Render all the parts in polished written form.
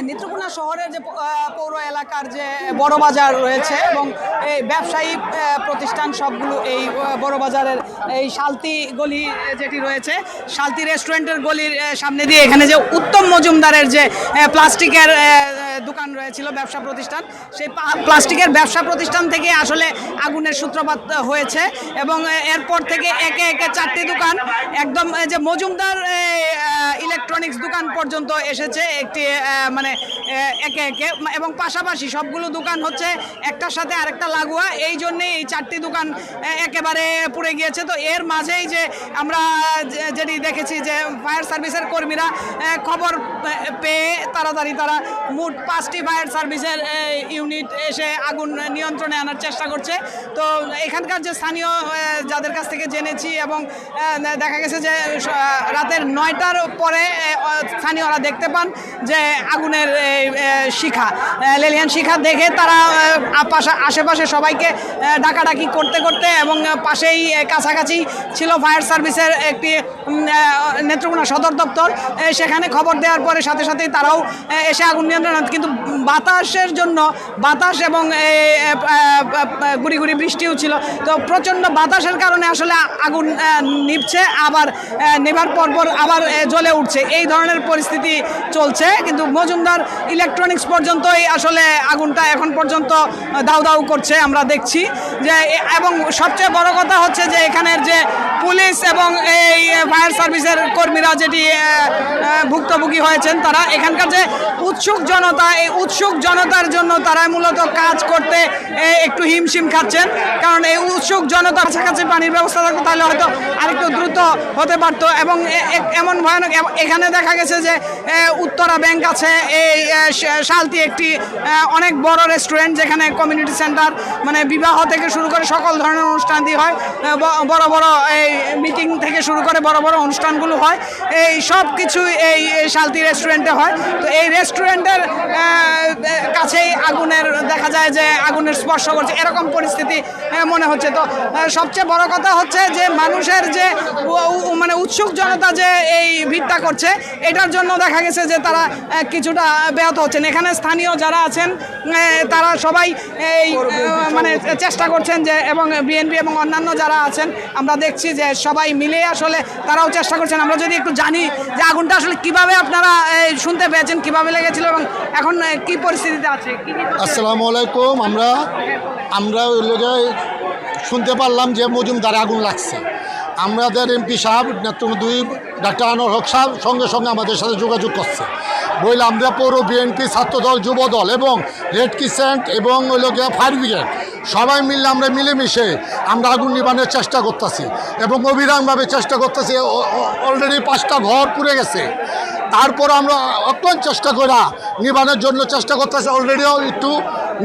নেত্রকোনা শহরের যে পৌর এলাকার যে বড় বাজার রয়েছে এবং এই ব্যবসায়ী প্রতিষ্ঠান সবগুলো এই বড় বাজারের এই শালতি গলি যেটি রয়েছে, শালতি রেস্টুরেন্টের গলির সামনে দিয়ে এখানে যে উত্তম মজুমদারের যে প্লাস্টিকের দোকান রয়েছিল ব্যবসা প্রতিষ্ঠান, সেই প্লাস্টিকের ব্যবসা প্রতিষ্ঠান থেকে আসলে আগুনের সূত্রপাত হয়েছে এবং এরপর থেকে একে একে 4টি দোকান একদম যে মজুমদার ইলেকট্রনিক্স দোকান পর্যন্ত এসেছে একটি মানে একে একে, এবং পাশাপাশি সবগুলো দোকান হচ্ছে একটার সাথে আরেকটা লাগোয়া, এই জন্যেই এই 4টি দোকান একেবারে পুড়ে গিয়েছে। তো এর মাঝেই যে আমরা যেটি দেখেছি যে ফায়ার সার্ভিসের কর্মীরা খবর পেয়ে তাড়াতাড়ি তারা মোট 5টি ফায়ার সার্ভিসের ইউনিট এসে আগুন নিয়ন্ত্রণে আনার চেষ্টা করছে। তো এখানকার যে স্থানীয় যাদের কাছ থেকে জেনেছি এবং দেখা গেছে যে রাতের 9টার পরে স্থানীয়রা দেখতে পান যে আগুনের শিখা, লেলিহান শিখা দেখে তারা আশেপাশে সবাইকে ডাকাডাকি করতে করতে এবং পাশেই কাছাকাছি ছিল ফায়ার সার্ভিসের একটি নেত্রকোনা সদর দপ্তর, সেখানে খবর দেওয়ার পরে সাথে সাথেই তারাও এসে আগুন নিয়ন্ত্রণ, কিন্তু বাতাসের জন্য বাতাস এবং গুড়ি গুড়ি বৃষ্টিও ছিল, তো প্রচণ্ড বাতাসের কারণে আসলে আগুন নিভছে আবার নেভার পরপর আবার জ্বলে উঠছে, এই ধরনের পরিস্থিতি চলছে। কিন্তু মজুমদার ইলেকট্রনিক্স পর্যন্তই আসলে আগুনটা এখন পর্যন্ত দাউ দাউ করছে আমরা দেখছি যে, এবং সবচেয়ে বড় কথা হচ্ছে যে এখানের যে পুলিশ এবং এই ফায়ার সার্ভিসের কর্মীরা যেটি ভুক্তভোগী হয়েছেন, তারা এখানকার যে উৎসুক জনতা, এই উৎসুক জনতার জন্য তারা মূলত কাজ করতে একটু হিমশিম খাচ্ছেন, কারণ এই উৎসুক জনতার কাছাকাছি পানির ব্যবস্থা থাকতো তাহলে হয়তো আরেকটু দ্রুত হতে পারতো। এবং এমন ভয়ানক, এখানে দেখা গেছে যে উত্তরা ব্যাংক আছে, এই শালতি একটি অনেক বড় রেস্টুরেন্ট যেখানে কমিউনিটি সেন্টার, মানে বিবাহ থেকে শুরু করে সকল ধরনের অনুষ্ঠান দিয়ে হয়, বড় বড় এই মিটিং থেকে শুরু করে বড় বড় অনুষ্ঠানগুলো হয়, এই সব কিছু এই শালতি রেস্টুরেন্টে হয়। তো এই রেস্টুরেন্টের কাছেই আগুনের দেখা যায় যে আগুনের স্পর্শ করছে, এরকম পরিস্থিতি মনে হচ্ছে। তো সবচেয়ে বড় কথা হচ্ছে যে মানুষের যে মানে উৎসুক জনতা যে এই ভিড়টা করছে, এটার জন্য দেখা গেছে যে তারা কিছুটা ব্যাহত হচ্ছেন। এখানে স্থানীয় যারা আছেন তারা সবাই এই মানে চেষ্টা করছেন যে, এবং বিএনপি এবং অন্যান্য যারা আছেন আমরা দেখছি যে সবাই মিলে আসলে তারাও চেষ্টা করছেন। আমরা যদি একটু জানি যে আগুনটা আসলে কিভাবে আপনারা শুনতে পেয়েছেন, কিভাবে লেগেছিল এবং এখন কি পরিস্থিতিতে আছে। আসসালামু আলাইকুম। আমরা ওই লোকে শুনতে পারলাম যে মজুমদারে আগুন লাগছে। আমাদের এমপি সাহেব নেত্রকোনা 2 ডাক্তার আনোয়ার হক সাহেব সঙ্গে সঙ্গে আমাদের সাথে যোগাযোগ করছে, বললে আমরা পৌর বিএনপি, ছাত্রদল, যুবদল এবং রেড ক্রিসেন্ট এবং ওই লোকে ফায়ার ব্রিগেড সবাই মিলে আমরা মিলেমিশে আমরা আগুন নিবানোর চেষ্টা করতেছি এবং অবিরামভাবে চেষ্টা করতেছি। অলরেডি 5টা ঘর পুড়ে গেছে, তারপর আমরা অত্যন্ত চেষ্টা করা নিবানোর জন্য চেষ্টা করতেছি। অলরেডিও একটু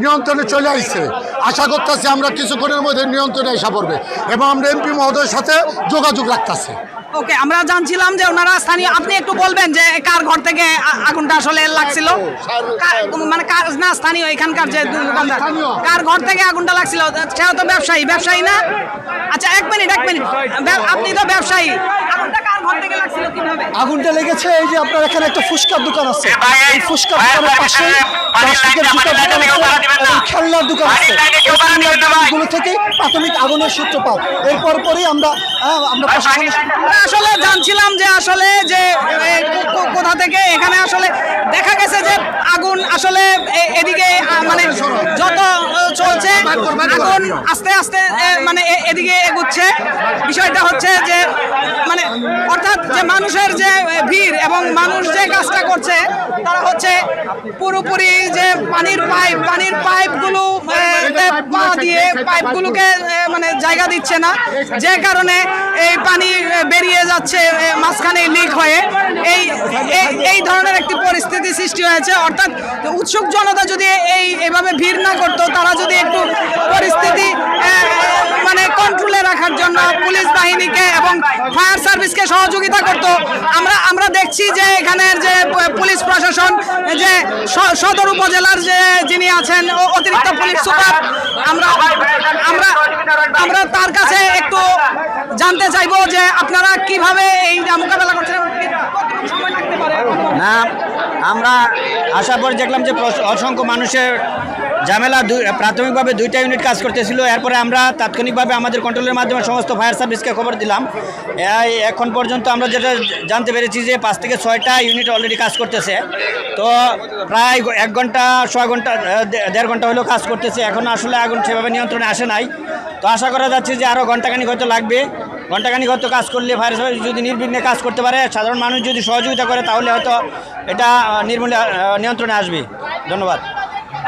নিয়ন্ত্রণে চলে আসছে, আশা করতেছি আমরা কিছুক্ষণের মধ্যে নিয়ন্ত্রণে আসা পড়বে এবং আমরা এমপি মহোদয়ের সাথে যোগাযোগ রাখতেছি। ওকে, আমরা জানছিলাম যে ওনারা স্থানীয়, আপনি একটু বলবেন যে কার ঘর থেকে আগুনটা আসলে লাগছিল, মানে কার না স্থানীয় এখানকার যে দোকানদার, কার ঘর থেকে আগুনটা লাগছিল? সেটা তো ব্যবসায়ী না? আচ্ছা এক মিনিট, আপনি তো ব্যবসায়ী, আগুনটা কার ঘর থেকে লাগছিল, কিভাবে? আগুনটা লেগেছে এই যে আপনার এখানে একটা ফুচকার দোকান আছে, এই ফুচকার দোকানের পাশে প্লাস্টিকের জুতার দোকান আছে এবং খেলনার দোকান আছে, এই খেলনার দোকানগুলো থেকেই প্রাথমিক আগুনের সূত্রপাত। এরপর পরই আমরা আসলে জানছিলাম যে আসলে যে কোথা থেকে এখানে আসলে দেখা গেছে যে আগুন আসলে এদিকে মানে যত চলছে আগুন আস্তে আস্তে মানে এদিকে এগুচ্ছে। বিষয়টা হচ্ছে যে মানে অর্থাৎ যে মানুষের যে ভিড় এবং মানুষ যে কাজটা করছে তারা হচ্ছে পুরোপুরি যে পানির পাইপগুলো পা দিয়ে পাইপগুলোকে মানে জায়গা দিচ্ছে না, যে কারণে এই পানি বেরিয়ে যাচ্ছে মাঝখানে লিক হয়ে, এই ধরনের একটি পরিস্থিতি সৃষ্টি হয়েছে। অর্থাৎ উৎসুক জনতা যদি এইভাবে ভিড় না করতো, তারা যদি একটু পরিস্থিতি মানে কন্ট্রোলে রাখার জন্য পুলিশ বাহিনীকে এবং ফায়ার সার্ভিসকে সহযোগিতা করতো, আমরা দেখছি যে এখানের যে পুলিশ প্রশাসন, যে সদর উপজেলার যে যিনি আছেন অতিরিক্ত পুলিশ সুপার, আমরা তার কাছে একটু জানতে চাইবো যে আপনারা কিভাবে এই মোকাবেলা করছেন, কতটুকু সময় লাগতে পারে? না, আমরা আসার পর দেখলাম যে অসংখ্য মানুষের ঝামেলা প্রাথমিকভাবে 2টা ইউনিট কাজ করতেছিল। এরপরে আমরা তাৎক্ষণিকভাবে আমাদের কন্ট্রোলের মাধ্যমে সমস্ত ফায়ার সার্ভিসকে খবর দিলাম। এখন পর্যন্ত আমরা যেটা জানতে পেরেছি যে 5 থেকে 6টা ইউনিট অলরেডি কাজ করতেছে। তো প্রায় 1 ঘন্টা 1.5 ঘন্টা 1.5 ঘন্টা হলেও কাজ করতেছে। এখন আসলে আগুন সেভাবে নিয়ন্ত্রণে আসে নাই। তো আশা করা যাচ্ছে যে আরও ঘন্টাখানিক হয়তো লাগবে। ঘন্টাখানিক হয়তো কাজ করলে ফায়ার সার্ভিস যদি নির্বিঘ্নে কাজ করতে পারে, সাধারণ মানুষ যদি সহযোগিতা করে, তাহলে হয়তো এটা নিয়ন্ত্রণে আসবে। ধন্যবাদ।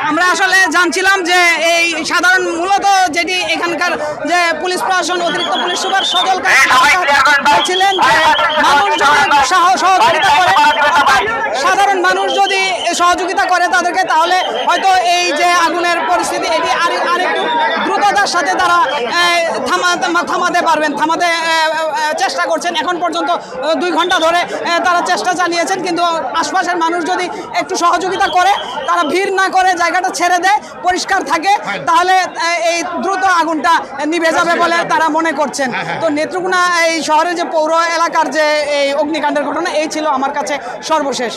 আমরা আসলে জানছিলাম যে এই সাধারণ মূলত যেটি এখানকার যে পুলিশ প্রশাসন অতিরিক্ত পুলিশ সুপার সদল বলছিলেন যে মানুষ যদি সহযোগিতা করে, সাধারণ মানুষ যদি সহযোগিতা করে তাদেরকে, তাহলে হয়তো এই যে আগুনের পরিস্থিতি এটি আরেকটু দ্রুততার সাথে তারা থামাতে পারবেন, থামাতে চেষ্টা করছেন। এখন পর্যন্ত 2 ঘন্টা ধরে তারা চেষ্টা চালিয়েছেন, কিন্তু আশপাশের মানুষ যদি একটু সহযোগিতা করে, তারা ভিড় না করে জায়গাটা ছেড়ে দেয়, পরিষ্কার থাকে, তাহলে এই দ্রুত আগুনটা নিভে যাবে বলে তারা মনে করছেন। তো নেত্রকোনা এই শহরের যে পৌর এলাকার যে এই অগ্নিকাণ্ডের ঘটনা, এই ছিল আমার কাছে সর্বশেষ।